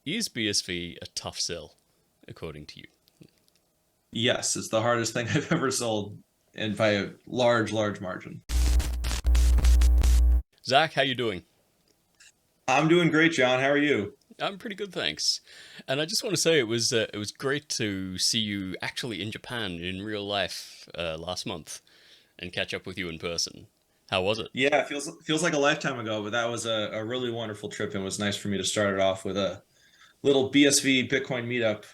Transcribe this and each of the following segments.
Is BSV a tough sell, according to you? Yes, it's the hardest thing I've ever sold, and by a large, large margin. Zach, how you doing? I'm doing great, John. How are you? I'm pretty good, thanks. And I just want to say it was great to see you actually in Japan in real life last month and catch up with you in person. How was it? Yeah, it feels like a lifetime ago, but that was a really wonderful trip, and it was nice for me to start it off with a little BSV Bitcoin meetup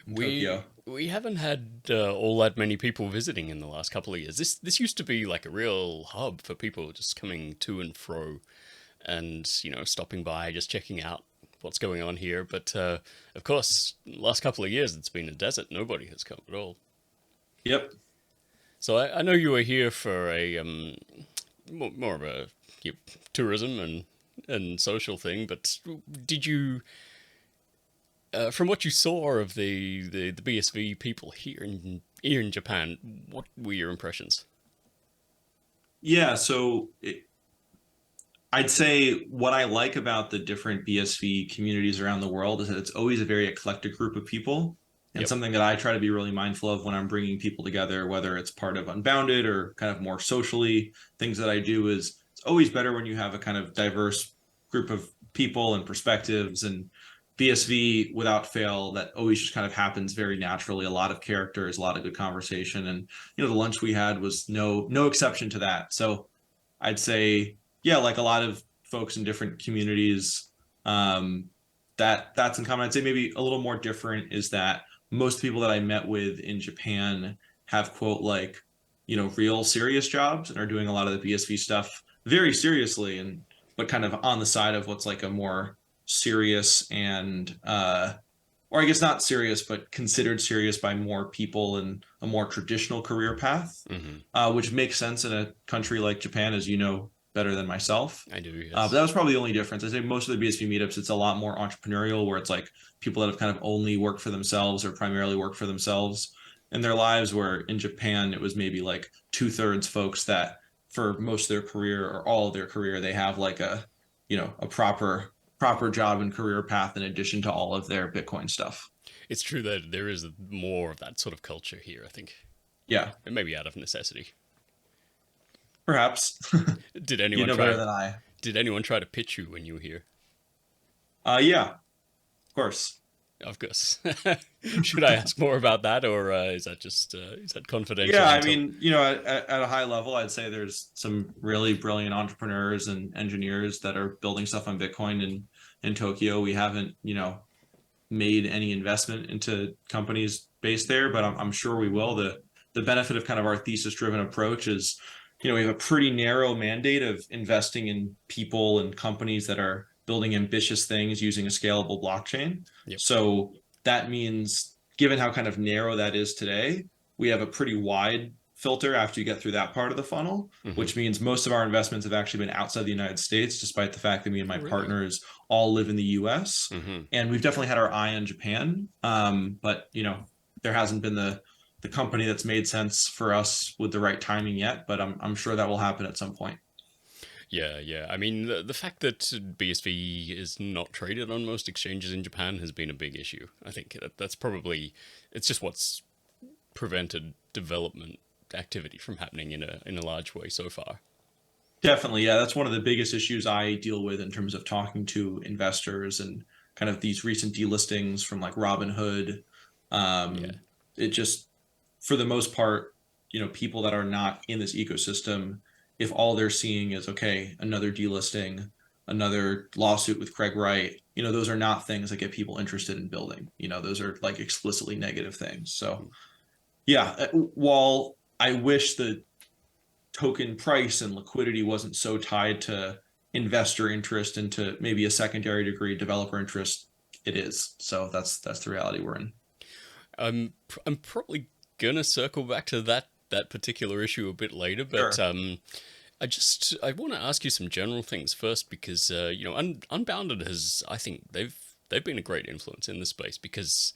in We Tokyo. we haven't had all that many people visiting in the last couple of years. This used to be like a real hub for people just coming to and fro and stopping by, just checking out what's going on here. But of course, last couple of years it's been a desert. Nobody has come at all. Yep. So I know you were here for a more of a you know, tourism and social thing. But did you, from what you saw of the BSV people here in Japan, what were your impressions? Yeah, I'd say what I like about the different BSV communities around the world is that it's always a very eclectic group of people. And Yep. something that I try to be really mindful of when I'm bringing people together, whether it's part of Unbounded or kind of more socially, things that I do is it's always better when you have a kind of diverse group of people and perspectives. And BSV, without fail, that always just kind of happens very naturally. A lot of characters, a lot of good conversation. And, the lunch we had was no exception to that. So I'd say, yeah, like a lot of folks in different communities, um, that's in common. I'd say maybe a little more different is that most people that I met with in Japan have quote like, real serious jobs and are doing a lot of the BSV stuff very seriously and but kind of on the side of what's like a more serious and or I guess not serious, but considered serious by more people in a more traditional career path, Hmm. which makes sense in a country like Japan, as you know better than myself. I do, But that yes. was probably the only difference. I say most of the BSV meetups, it's a lot more entrepreneurial, where it's like people that have kind of only worked for themselves or primarily worked for themselves in their lives. Where in Japan, it was maybe like two-thirds folks that for most of their career or all of their career, they have like a proper job and career path in addition to all of their Bitcoin stuff. It's true that there is more of that sort of culture here, I think. Yeah, And maybe out of necessity. perhaps. Did You anyone know better try than I. did anyone try to pitch you when you were here? Yeah, of course. Of course. Should I ask more about that, or is that Yeah, confidential I until? mean, at a high level, I'd say there's some really brilliant entrepreneurs and engineers that are building stuff on Bitcoin in Tokyo. We haven't, made any investment into companies based there, but I'm sure we will. The benefit of kind of our thesis driven approach is, we have a pretty narrow mandate of investing in people and companies that are building ambitious things using a scalable blockchain. Yep. So that means, given how kind of narrow that is today, we have a pretty wide filter after you get through that part of the funnel, Hmm. which means most of our investments have actually been outside the United States, despite the fact that me and Oh, my really? partners all live in the US. Hmm. And we've definitely had our eye on Japan. But there hasn't been the company that's made sense for us with the right timing yet, but I'm sure that will happen at some point. Yeah, yeah. I mean, the fact that BSV is not traded on most exchanges in Japan has been a big issue. I think that's probably it's just what's prevented development activity from happening in a large way so far. Definitely, yeah, that's one of the biggest issues I deal with in terms of talking to investors and kind of these recent delistings from like Robinhood. Yeah. Um, it just, for the most part, people that are not in this ecosystem, if all they're seeing is, okay, another delisting, another lawsuit with Craig Wright, those are not things that get people interested in building. Those are like explicitly negative things. So, yeah, while I wish the token price and liquidity wasn't so tied to investor interest and to maybe a secondary degree developer interest, it is. So that's the reality we're in. I'm probably gonna circle back to that particular issue a bit later, but Sure. I want to ask you some general things first because Unbounded has, I think they've been a great influence in this space because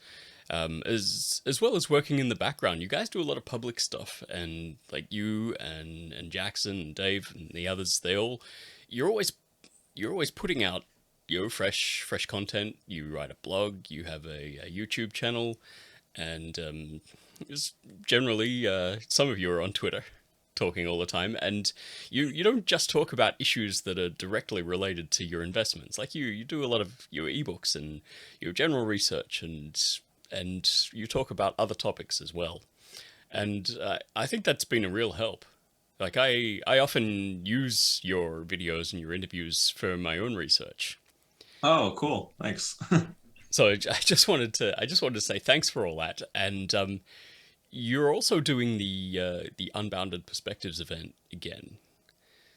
as well as working in the background, you guys do a lot of public stuff, and like you and Jackson and Dave and the others, you're always you're always putting out fresh content. You write a blog, you have a YouTube channel, and it's generally some of you are on Twitter talking all the time, and you don't just talk about issues that are directly related to your investments. Like you do a lot of your ebooks and your general research, and you talk about other topics as well. And I think that's been a real help. Like I often use your videos and your interviews for my own research. Oh, cool. Thanks. So I just wanted to say thanks for all that. And you're also doing the Unbounded Perspectives event again.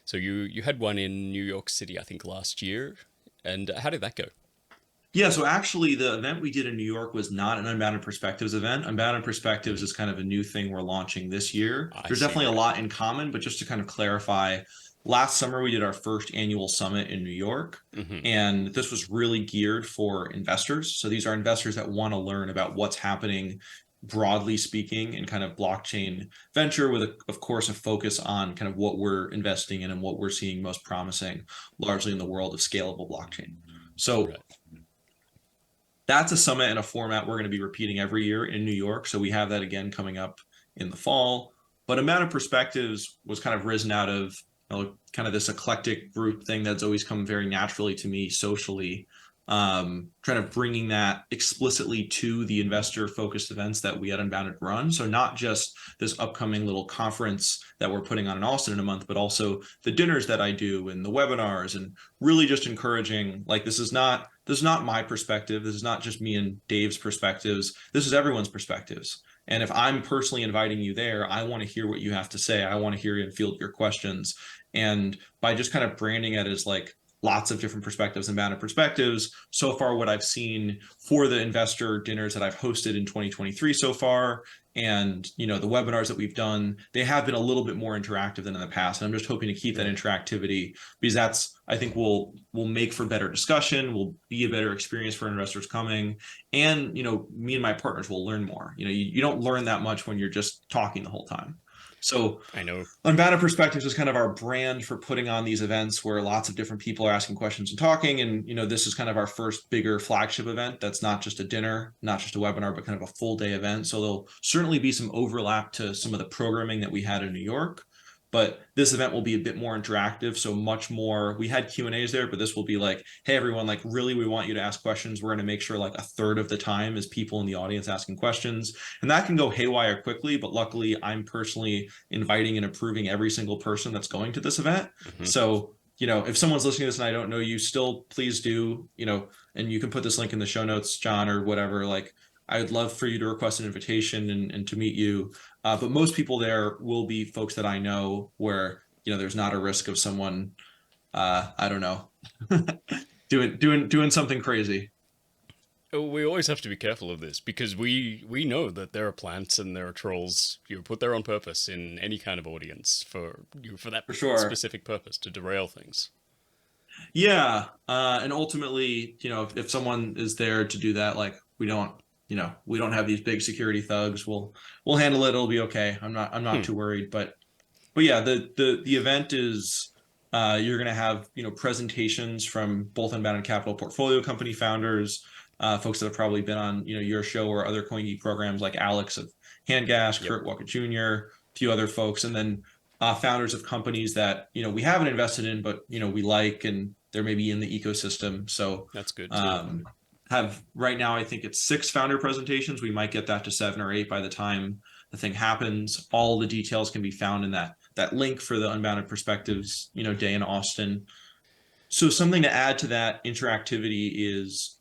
So you had one in New York City, I think, last year. And how did that go? Yeah, so actually, the event we did in New York was not an Unbounded Perspectives event. Unbounded Perspectives is kind of a new thing we're launching this year. I There's see. definitely a Right. lot in common, but just to kind of clarify, last summer we did our first annual summit in New York, Hmm. and this was really geared for investors. So these are investors that want to learn about what's happening, broadly speaking, in kind of blockchain venture, with, of course, a focus on kind of what we're investing in and what we're seeing most promising, largely in the world of scalable blockchain. So Right. that's a summit and a format we're going to be repeating every year in New York. So we have that again coming up in the fall. But Unbounded Perspectives was kind of risen out of, kind of this eclectic group thing that's always come very naturally to me socially. Trying to bringing that explicitly to the investor focused events that we at Unbounded run. So not just this upcoming little conference that we're putting on in Austin in a month, but also the dinners that I do and the webinars, and really just encouraging, like, this is not my perspective. This is not just me and Dave's perspectives. This is everyone's perspectives. And if I'm personally inviting you there, I want to hear what you have to say. I want to hear and field your questions. And by just kind of branding it as like lots of different perspectives and bounded perspectives, so far what I've seen for the investor dinners that I've hosted in 2023 so far, and the webinars that we've done, they have been a little bit more interactive than in the past. And I'm just hoping to keep that Right. interactivity, because that's, I think, will make for better discussion, will be a better experience for investors coming, and me and my partners will learn more. You don't learn that much when you're just talking the whole time. So I know. Unbounded Perspectives is kind of our brand for putting on these events where lots of different people are asking questions and talking. And, this is kind of our first bigger flagship event that's not just a dinner, not just a webinar, but kind of a full day event. So there'll certainly be some overlap to some of the programming that we had in New York. But this event will be a bit more interactive, so much more. We had Q&As there, but this will be like, hey, everyone, like, really, we want you to ask questions. We're going to make sure like a third of the time is people in the audience asking questions. And that can go haywire quickly, but luckily I'm personally inviting and approving every single person that's going to this event. Hmm. So, if someone's listening to this and I don't know you, still please do, and you can put this link in the show notes, John, or whatever. Like, I would love for you to request an invitation and to meet you. But most people there will be folks that I know, where, there's not a risk of someone, I don't know, doing something crazy. We always have to be careful of this because we know that there are plants and there are trolls put there on purpose in any kind of audience for that For sure. specific purpose to derail things. Yeah. And ultimately, if someone is there to do that, like, we don't have these big security thugs. We'll handle it. It'll be okay. I'm not Hmm. too worried. But yeah, the event is, you're going to have, presentations from both Unbounded Capital portfolio company founders, folks that have probably been on, your show or other CoinGeek programs, like Alex of Handgas, Yep. Kurt Walker Jr., a few other folks, and then founders of companies that, we haven't invested in, but, we like, and they're maybe in the ecosystem. So That's good too. um, have right now, I think it's 6 founder presentations. We might get that to 7 or 8 by the time the thing happens. All the details can be found in that link for the Unbounded Perspectives, day in Austin. So something to add to that interactivity is,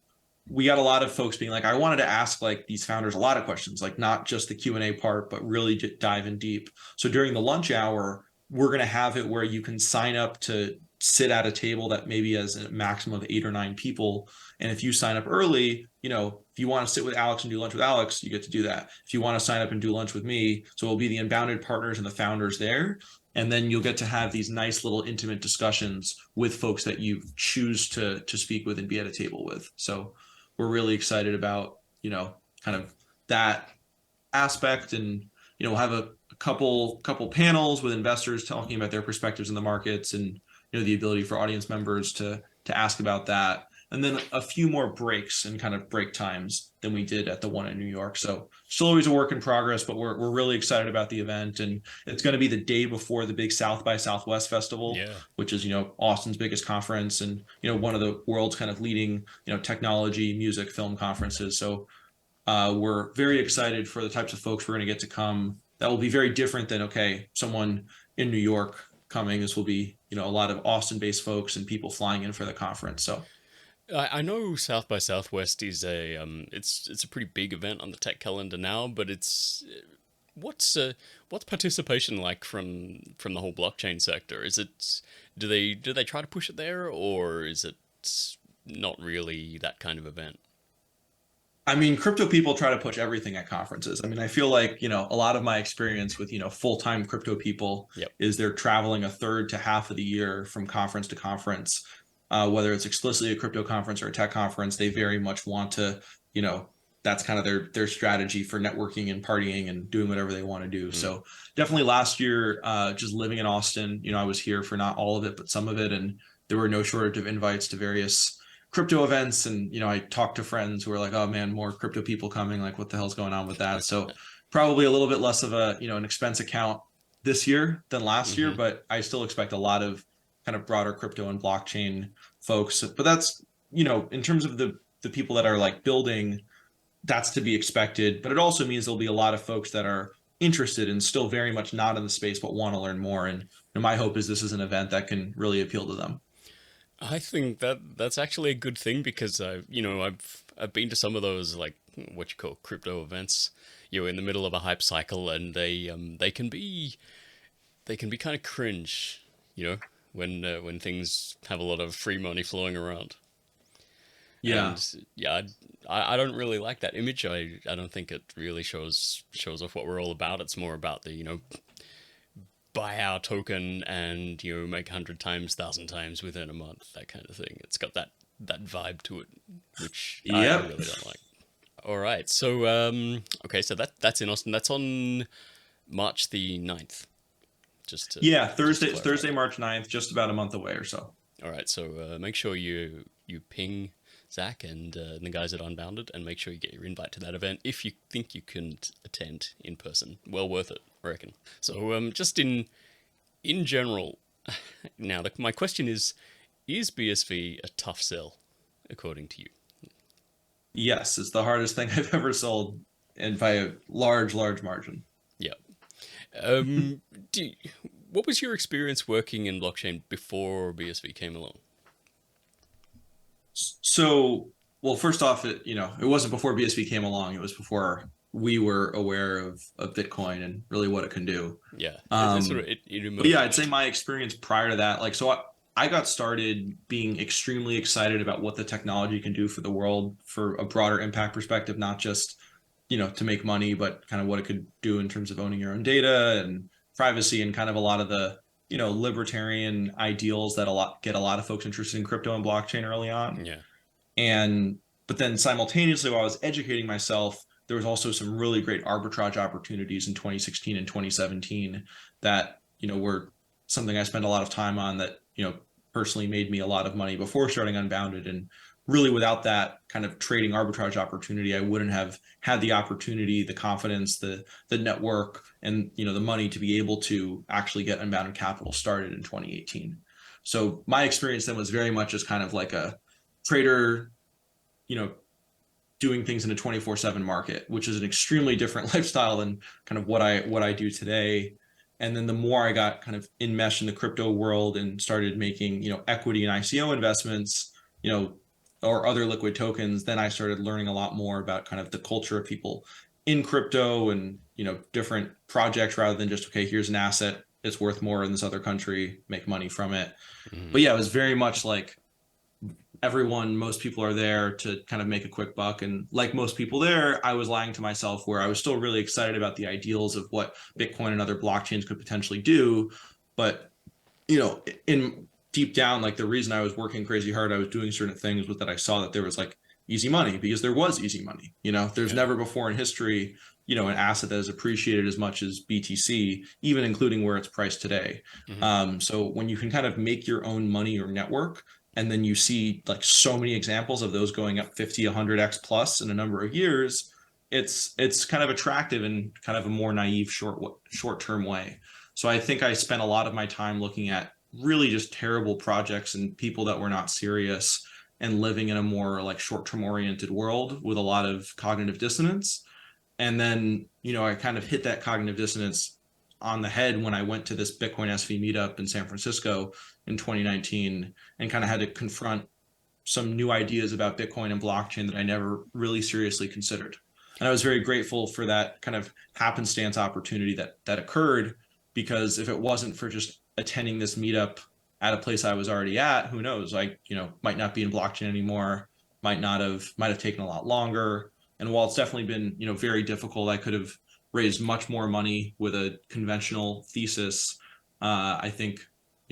we got a lot of folks being like, I wanted to ask like these founders a lot of questions, like not just the Q&A part, but really dive in deep. So during the lunch hour, we're going to have it where you can sign up to sit at a table that maybe has a maximum of 8 or 9 people. And if you sign up early, if you want to sit with Alex and do lunch with Alex, you get to do that. If you want to sign up and do lunch with me, so it'll be the Unbounded partners and the founders there. And then you'll get to have these nice little intimate discussions with folks that you choose to speak with and be at a table with. So we're really excited about, kind of that aspect. And, we'll have a couple panels with investors talking about their perspectives in the markets, and, the ability for audience members to ask about that. and then a few more breaks and kind of break times than we did at the one in New York. So still always a work in progress, but we're really excited about the event. And it's going to be the day before the big South by Southwest Festival, Yeah. which is, Austin's biggest conference and, one of the world's kind of leading, technology, music, film conferences. So we're very excited for the types of folks we're going to get to come. That will be very different than, okay, someone in New York coming. This will be, a lot of Austin-based folks and people flying in for the conference. So I know South by Southwest is it's a pretty big event on the tech calendar now, but what's participation like from the whole blockchain sector? Is it do they try to push it there, or is it not really that kind of event? I mean, crypto people try to push everything at conferences. I mean, I feel like, a lot of my experience with, full-time crypto people Yep. is they're traveling a third to half of the year from conference to conference. Whether it's explicitly a crypto conference or a tech conference, they very much want to, you know, that's kind of their strategy for networking and partying and doing whatever they want to do. So definitely last year, just living in Austin, I was here for not all of it, but some of it, and there were no shortage of invites to various crypto events. And I talked to friends who were like, oh man, more crypto people coming, like what the hell's going on with that? So probably a little bit less of a an expense account this year than last year, Hmm. but I still expect a lot of kind of broader crypto and blockchain folks. But that's in terms of the people that are like building, that's to be expected. But it also means there'll be a lot of folks that are interested and still very much not in the space but want to learn more. And my hope is this is an event that can really appeal to them. I think that's actually a good thing because I've been to some of those, like, what you call crypto events, in the middle of a hype cycle, and they can be kind of cringe, when things have a lot of free money flowing around. Yeah. And yeah, I don't really like that image. I don't think it really shows off what we're all about. It's more about the buy our token and make 100 times, 1,000 times within a month, that kind of thing. It's got that vibe to it, which I Yep. really don't like. All right, so okay, so that's in Austin. That's on March the 9th. Yeah, Just to Thursday, clarify. March 9th, just about a month away or so. All right, so make sure you ping Zach and the guys at Unbounded, and make sure you get your invite to that event if you think you can attend in person. Well worth it, I reckon. So just in general, now my question is BSV a tough sell, according to you? Yes, it's the hardest thing I've ever sold, and by a large, large margin. Yeah. Um, do, what was your experience working in blockchain before BSV came along? So, well, first off, it wasn't before BSV came along. It was before we were aware of Bitcoin and really what it can do. Yeah, it sort Um, of it but yeah, I'd say emerged. my experience prior to that, like, so I got started being extremely excited about what the technology can do for the world for a broader impact perspective, not just, to make money, but kind of what it could do in terms of owning your own data and privacy and kind of a lot of the, libertarian ideals that get a lot of folks interested in crypto and blockchain early on. Yeah. And but then simultaneously, while I was educating myself, there was also some really great arbitrage opportunities in 2016 and 2017 that were something I spent a lot of time on that personally made me a lot of money before starting Unbounded. And really, without that kind of trading arbitrage opportunity, I wouldn't have had the opportunity, the confidence, the network, and the money to be able to actually get Unbounded Capital started in 2018. So my experience then was very much as kind of like a trader, you know, doing things in a 24/7 market, which is an extremely different lifestyle than kind of what I do today. And then the more I got kind of enmeshed in the crypto world and started making, equity and ICO investments, or other liquid tokens, then I started learning a lot more about kind of the culture of people in crypto and, different projects rather than just, okay, here's an asset, it's worth more in this other country, make money from it. Hmm. But yeah, it was very much like most people are there to kind of make a quick buck. And like most people there, I was lying to myself where I was still really excited about the ideals of what Bitcoin and other blockchains could potentially do. But, in deep down, like the reason I was working crazy hard, I was doing certain things was that I saw that there was like easy money because there was easy money. There's Yeah. never before in history, an asset that is appreciated as much as BTC, even including where it's priced today. Hmm. So when you can kind of make your own money or network, and then you see like so many examples of those going up 50, 100x plus in a number of years, it's kind of attractive in kind of a more naive short-term way. So I think I spent a lot of my time looking at really just terrible projects and people that were not serious and living in a more like short-term oriented world with a lot of cognitive dissonance. And then, I kind of hit that cognitive dissonance on the head when I went to this Bitcoin SV meetup in San Francisco in 2019 and kind of had to confront some new ideas about Bitcoin and blockchain that I never really seriously considered. And I was very grateful for that kind of happenstance opportunity that occurred, because if it wasn't for just attending this meetup at a place I was already at, who knows, I, might not be in blockchain anymore, might have taken a lot longer. And while it's definitely been, very difficult, I could have raised much more money with a conventional thesis. I think,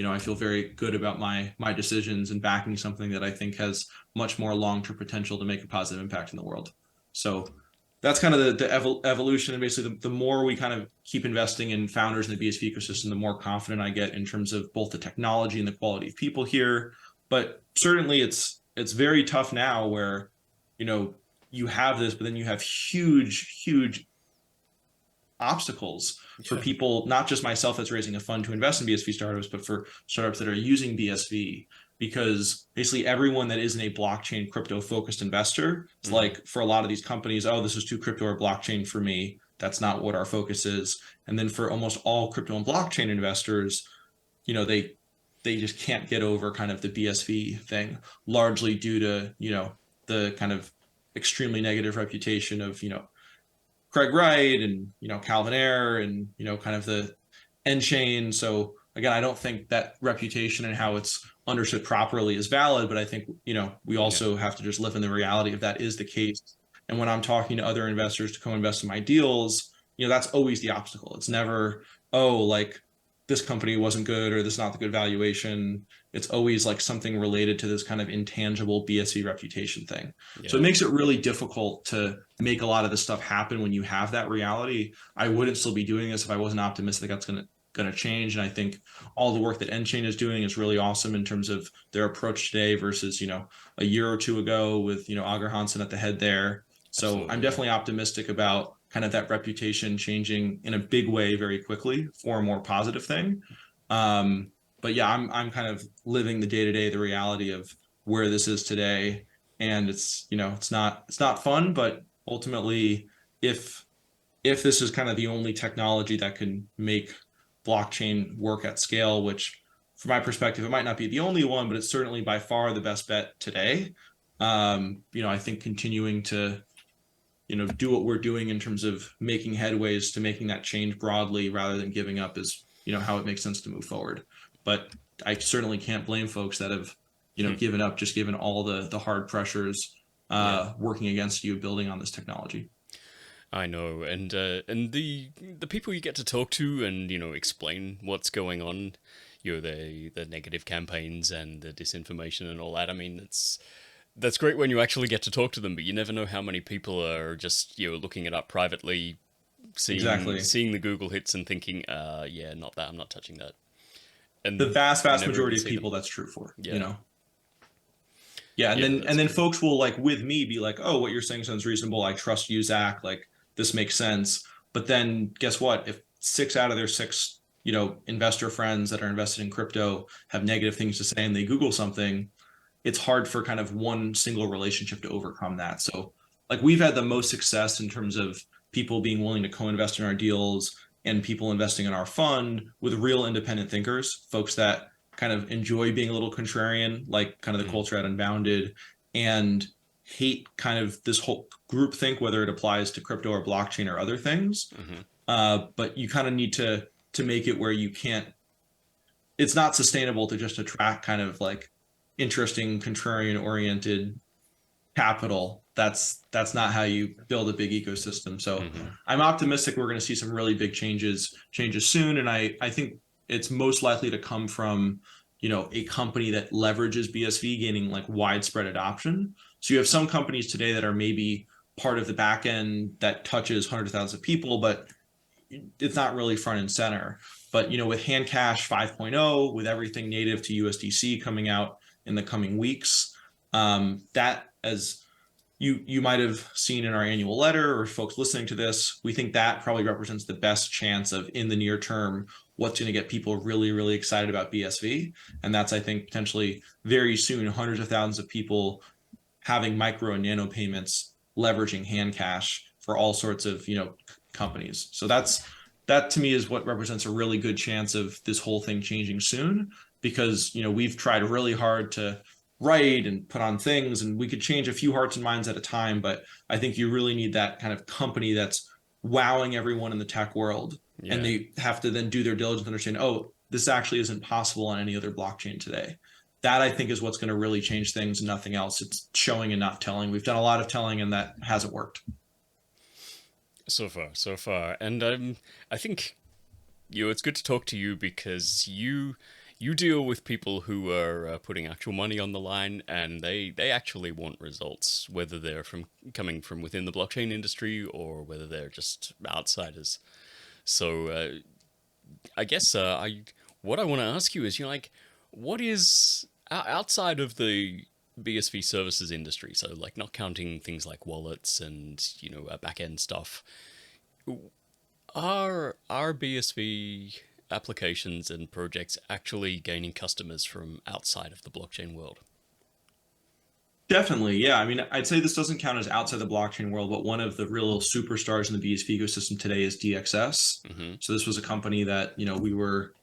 I feel very good about my decisions and backing something that I think has much more long-term potential to make a positive impact in the world. So that's kind of the evolution. And basically, the more we kind of keep investing in founders in the BSV ecosystem, the more confident I get in terms of both the technology and the quality of people here. But certainly, it's very tough now where, you have this, but then you have huge obstacles for people, not just myself that's raising a fund to invest in BSV startups, but for startups that are using BSV, because basically everyone that isn't a blockchain crypto focused investor, it's like for a lot of these companies, oh, this is too crypto or blockchain for me. That's not what our focus is. And then for almost all crypto and blockchain investors, they just can't get over kind of the BSV thing, largely due to, the kind of extremely negative reputation of, Craig Wright and, Calvin Ayre and, kind of the end chain. So again, I don't think that reputation and how it's understood properly is valid, but I think, we also have to just live in the reality of that is the case. And when I'm talking to other investors to co-invest in my deals, that's always the obstacle. It's never, oh, like this company wasn't good or this is not the good valuation. It's always like something related to this kind of intangible BSV reputation thing. So it makes it really difficult to make a lot of this stuff happen when you have that reality. I wouldn't still be doing this if I wasn't optimistic that's going to change. And I think all the work that nChain is doing is really awesome in terms of their approach today versus, a year or two ago with, Agar Hansen at the head there. So absolutely. I'm definitely optimistic about kind of that reputation changing in a big way very quickly for a more positive thing. But yeah, I'm kind of living the day-to-day, the reality of where this is today. And it's, it's not fun, but ultimately if this is kind of the only technology that can make blockchain work at scale, which from my perspective, it might not be the only one, but it's certainly by far the best bet today. I think continuing to, do what we're doing in terms of making headways to making that change broadly rather than giving up is, how it makes sense to move forward. But I certainly can't blame folks that have, given up, just given all the hard pressures working against you building on this technology. I know, and the people you get to talk to and explain what's going on, the negative campaigns and the disinformation and all that. I mean, that's great when you actually get to talk to them, but you never know how many people are just looking it up privately, seeing the Google hits and thinking, yeah, not that. I'm not touching that. And the vast majority of people that's true for, Yeah, and then folks will like with me be like, oh, what you're saying sounds reasonable. I trust you, Zach. Like this makes sense. But then guess what? If 6 out of their 6, investor friends that are invested in crypto have negative things to say and they Google something, it's hard for kind of one single relationship to overcome that. So like we've had the most success in terms of people being willing to co-invest in our deals and people investing in our fund with real independent thinkers, folks that kind of enjoy being a little contrarian, like kind of the culture at Unbounded, and hate kind of this whole group think, whether it applies to crypto or blockchain or other things. But you kind of need to make it where you can't, it's not sustainable to just attract kind of like interesting, contrarian oriented capital. That's not how you build a big ecosystem. So I'm optimistic we're going to see some really big changes soon. And I think it's most likely to come from, a company that leverages BSV gaining like widespread adoption. So you have some companies today that are maybe part of the back end that touches hundreds of thousands of people, but it's not really front and center. But, with Handcash 5.0, with everything native to USDC coming out in the coming weeks. That, as you might have seen in our annual letter, or folks listening to this, we think that probably represents the best chance of, in the near term, what's going to get people really, really excited about BSV. And that's, I think, potentially very soon, hundreds of thousands of people having micro and nano payments, leveraging hand cash for all sorts of, companies. So that to me is what represents a really good chance of this whole thing changing soon, because, we've tried really hard to write and put on things, and we could change a few hearts and minds at a time. But I think you really need that kind of company that's wowing everyone in the tech world. Yeah. And they have to then do their diligence and understand, oh, this actually isn't possible on any other blockchain today. That, I think, is what's going to really change things, and nothing else. It's showing and not telling. We've done a lot of telling, and that hasn't worked. So far, and I think it's good to talk to you because you deal with people who are putting actual money on the line, and they actually want results, whether they're coming from within the blockchain industry or whether they're just outsiders. So I guess what I want to ask you is, like, what is outside of the BSV services industry, so like not counting things like wallets and back end stuff, are BSV applications and projects actually gaining customers from outside of the blockchain world? Definitely, yeah. I mean, I'd say this doesn't count as outside the blockchain world, but one of the real superstars in the BSV ecosystem today is DXS. Mm-hmm. So this was a company that, we were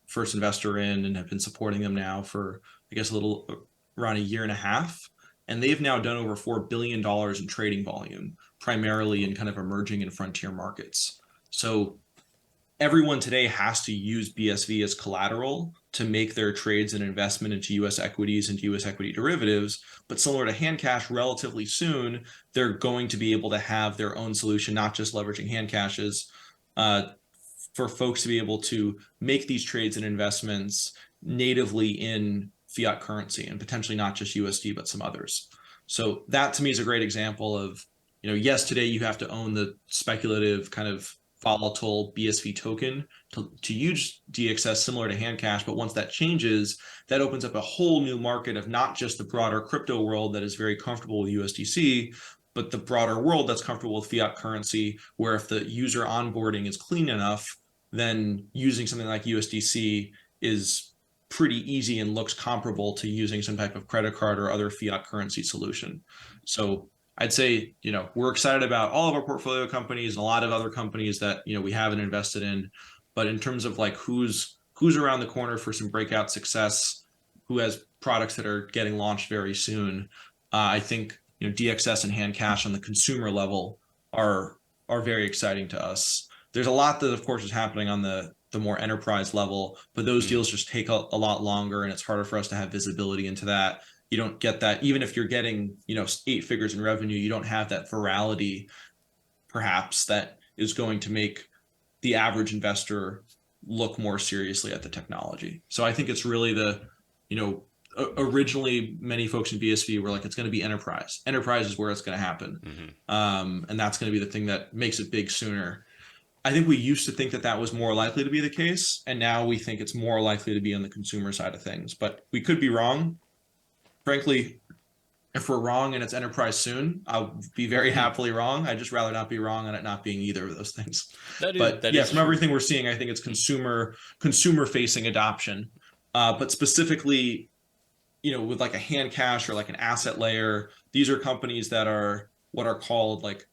first investor in and have been supporting them now for, I guess, a little around a year and a half. And they've now done over $4 billion in trading volume, primarily in kind of emerging and frontier markets. So everyone today has to use BSV as collateral to make their trades and investment into US equities and US equity derivatives. But similar to hand cash, relatively soon, they're going to be able to have their own solution, not just leveraging hand cashes, for folks to be able to make these trades and investments natively in fiat currency, and potentially not just USD, but some others. So that, to me, is a great example of, yes, today you have to own the speculative kind of volatile BSV token to use DXS, similar to hand cash. But once that changes, that opens up a whole new market of not just the broader crypto world that is very comfortable with USDC, but the broader world that's comfortable with fiat currency, where if the user onboarding is clean enough, then using something like USDC is pretty easy and looks comparable to using some type of credit card or other fiat currency solution. So I'd say, we're excited about all of our portfolio companies and a lot of other companies that, we haven't invested in. But in terms of like who's around the corner for some breakout success, who has products that are getting launched very soon, I think, DXS and hand cash on the consumer level are very exciting to us. There's a lot that, of course, is happening on the more enterprise level, but those deals just take a lot longer, and it's harder for us to have visibility into that. You don't get that, even if you're getting, 8 figures in revenue, you don't have that virality, perhaps, that is going to make the average investor look more seriously at the technology. So I think it's really originally many folks in BSV were like, it's going to be enterprise. Enterprise is where it's going to happen. Mm-hmm. And that's going to be the thing that makes it big sooner. I think we used to think that was more likely to be the case, and now we think it's more likely to be on the consumer side of things. But we could be wrong. Frankly, if we're wrong and it's enterprise soon, I'll be very happily wrong. I'd just rather not be wrong on it not being either of those things. That is from everything we're seeing, I think it's consumer facing adoption. But specifically, with like a hand cash or like an asset layer, these are companies that are what are called like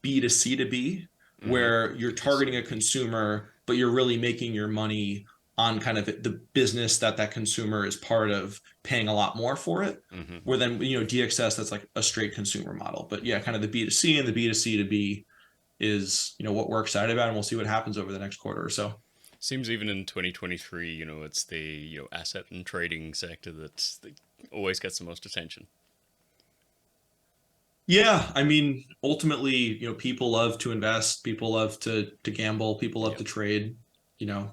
B2C to B, where you're targeting a consumer, but you're really making your money on kind of the business that consumer is part of, paying a lot more for it. Where then, DXS, that's like a straight consumer model. But yeah, kind of the B2C and the B2C to B is, what we're excited about, and we'll see what happens over the next quarter or so. Seems even in 2023, it's the asset and trading sector that always gets the most attention. Yeah, I mean, ultimately, people love to invest, people love to gamble, people love to trade,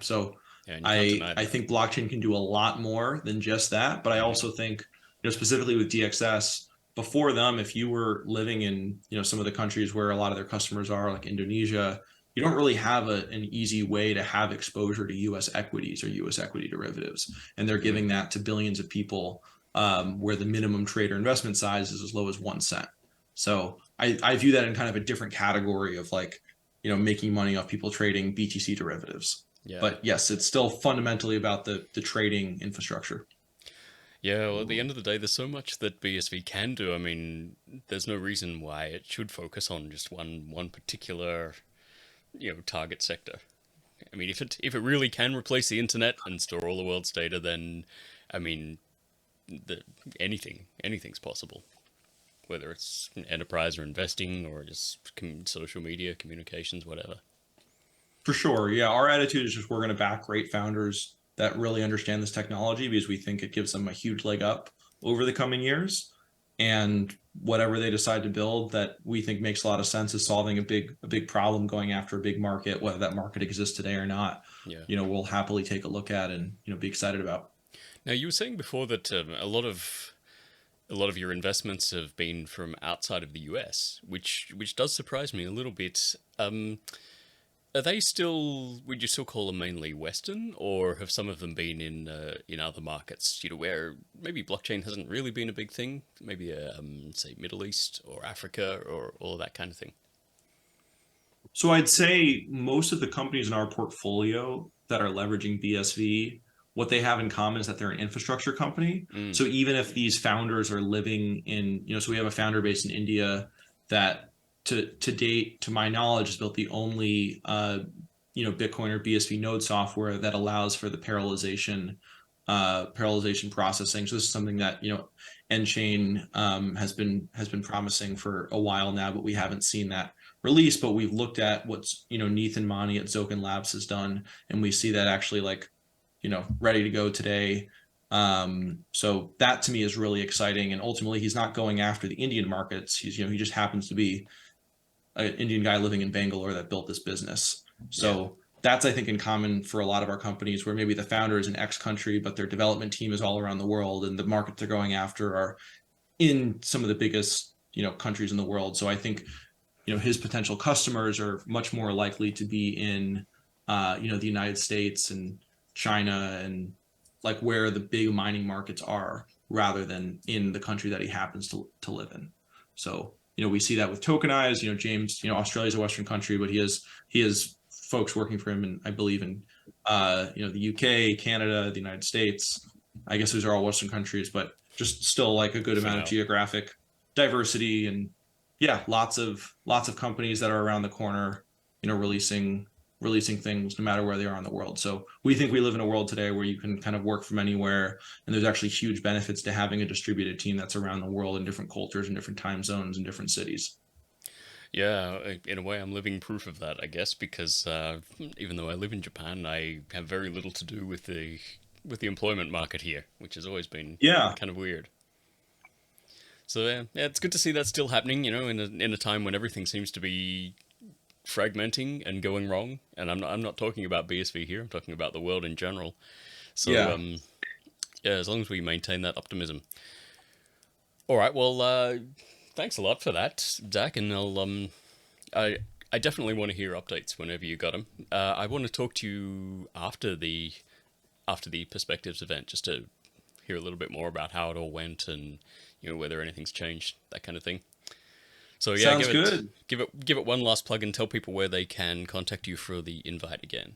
so Yeah, I think blockchain can do a lot more than just that. But I also think, specifically with DXS, before them, if you were living in, some of the countries where a lot of their customers are, like Indonesia, you don't really have an easy way to have exposure to US equities or US equity derivatives. And they're giving that to billions of people where the minimum trader investment size is as low as 1 cent. So I view that in kind of a different category of like, making money off people trading BTC derivatives. Yeah. But yes, it's still fundamentally about the trading infrastructure. Yeah, well, at the end of the day, there's so much that BSV can do. I mean, there's no reason why it should focus on just one particular, target sector. I mean, if it really can replace the internet and store all the world's data, then, I mean, the, anything's possible. Whether it's enterprise or investing or just social media, communications, whatever. For sure. Yeah. Our attitude is just we're going to back great founders that really understand this technology because we think it gives them a huge leg up over the coming years. And whatever they decide to build that we think makes a lot of sense is solving a big problem going after a big market, whether that market exists today or not, Yeah. we'll happily take a look at and, be excited about. Now, you were saying before that a lot of your investments have been from outside of the US, which does surprise me a little bit. Are they still? Would you still call them mainly Western, or have some of them been in other markets? Where maybe blockchain hasn't really been a big thing. Maybe say Middle East or Africa or all of that kind of thing. So I'd say most of the companies in our portfolio that are leveraging BSV, what they have in common is that they're an infrastructure company. Mm, So even if these founders are living in, so we have a founder based in India that to date, to my knowledge, has built the only Bitcoin or BSV node software that allows for the parallelization processing. So this is something that Enchain has been promising for a while now, but we haven't seen that release. But we've looked at what's Nathan Mani at Zoken Labs has done, and we see that actually like ready to go today. So that to me is really exciting. And ultimately, he's not going after the Indian markets. He just happens to be an Indian guy living in Bangalore that built this business. So yeah. that's, I think, in common for a lot of our companies where maybe the founder is in X country, but their development team is all around the world and the markets they're going after are in some of the biggest, countries in the world. So I think, his potential customers are much more likely to be in, the United States and China and like where the big mining markets are rather than in the country that he happens to live in. So we see that with Tokenize. James, Australia's a Western country, but he has folks working for him, and I believe in the UK, Canada, the United States. I guess those are all Western countries, but just still like a good For amount of now. geographic diversity, and yeah, lots of companies that are around the corner, releasing things no matter where they are in the world. So we think we live in a world today where you can kind of work from anywhere, and there's actually huge benefits to having a distributed team that's around the world in different cultures and different time zones and different cities. Yeah, in a way, I'm living proof of that, I guess, because even though I live in Japan, I have very little to do with the employment market here, which has always been Yeah, kind of weird. So yeah, it's good to see that still happening. In a time when everything seems to be fragmenting and going wrong. And I'm not talking about BSV here. I'm talking about the world in general. So yeah. yeah, as long as we maintain that optimism. All right. Well, thanks a lot for that, Zach. And I I definitely want to hear updates whenever you got them. I want to talk to you after the Perspectives event, just to hear a little bit more about how it all went and whether anything's changed, that kind of thing. So yeah, Sounds give it good. give it give it one last plug and tell people where they can contact you for the invite again.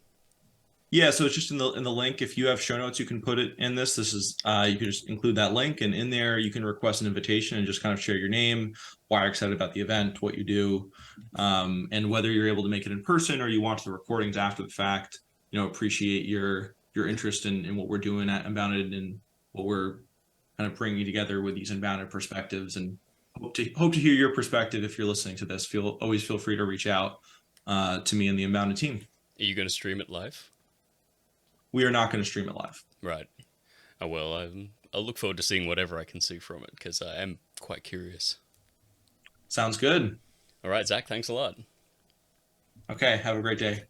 Yeah, so it's just in the link. If you have show notes, you can put it in this. This is you can just include that link, and in there you can request an invitation and just kind of share your name, why you're excited about the event, what you do, and whether you're able to make it in person or you watch the recordings after the fact. Appreciate your interest in what we're doing at Unbounded and what we're kind of bringing together with these Unbounded perspectives, and hope to hear your perspective if you're listening to this. Always feel free to reach out to me and the Unbounded team. Are you going to stream it live? We are not going to stream it live. Right. Oh well, I'll look forward to seeing whatever I can see from it because I am quite curious. Sounds good. All right, Zach. Thanks a lot. Okay, have a great day.